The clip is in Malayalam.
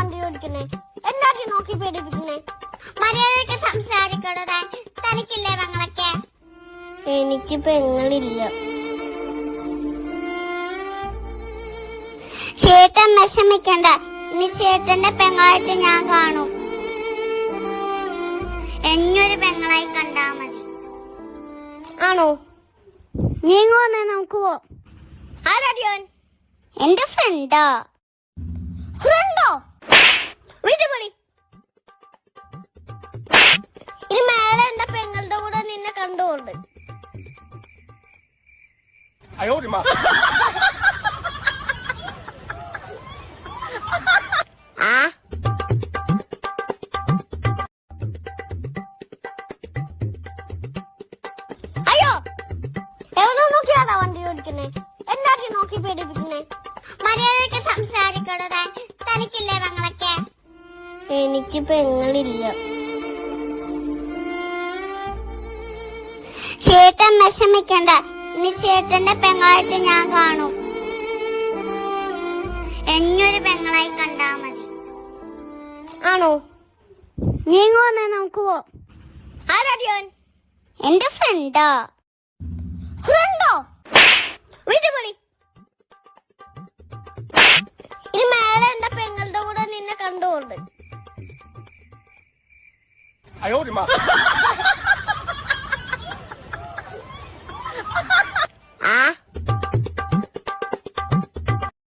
വണ്ടി ഓടിക്കുന്നേ? എന്താക്കി നോക്കി പേടിപ്പിക്കുന്നേ? മര്യാദക്ക് സംസാരിക്കണോ താൻ? തനിക്കില്ലേ പെങ്ങളൊക്കെ? എനിക്ക് പെങ്ങളില്ല. ചേട്ടൻ വിഷമിക്കണ്ട, ഇനി ചേട്ടന്റെ പെങ്ങളായിട്ട് ഞാൻ കാണും. എന്നൊരു പെങ്ങളായി കണ്ടാ മതി. ആണോ? നീങ്ങോന്നേ, നമുക്ക് പോ. ആരാടിയോൻ? എന്റെ ഫ്രണ്ടോ? ഫ്രണ്ടോ? വീട്ടിൽ പോടി. ഇനി മേലെ എന്റെ പെങ്ങളുടെ കൂടെ നിന്നെ കണ്ടുകൊണ്ട്. അയ്യോ, എവനോ നോക്കിയാതാ വണ്ടി ഓടിക്കുന്നേ? എന്താക്കി നോക്കി പേടിപ്പിക്കുന്നേ? മര്യാദക്ക് സംസാരിക്കണോ താൻ? തനിക്കില്ലേ പെങ്ങളൊക്കെ? എനിക്ക് പെങ്ങളില്ല. ചേട്ടൻ വിഷമിക്കണ്ട, ഇനി ചേട്ടന്റെ പെങ്ങളായിട്ട് ഞാൻ കാണും. എന്നൊരു പെങ്ങളായി കണ്ടാ മതി. ആണോ? നീങ്ങോന്നേ, നമുക്ക് പോ. ആരാടിയോൻ? എന്റെ ഫ്രണ്ടോ? ഫ്രണ്ടോ? വീട്ടിൽ പോടി. ഇനി മേലെ എന്റെ പെങ്ങളുടെ കൂടെ നിന്നെ കണ്ടുകൊണ്ട്.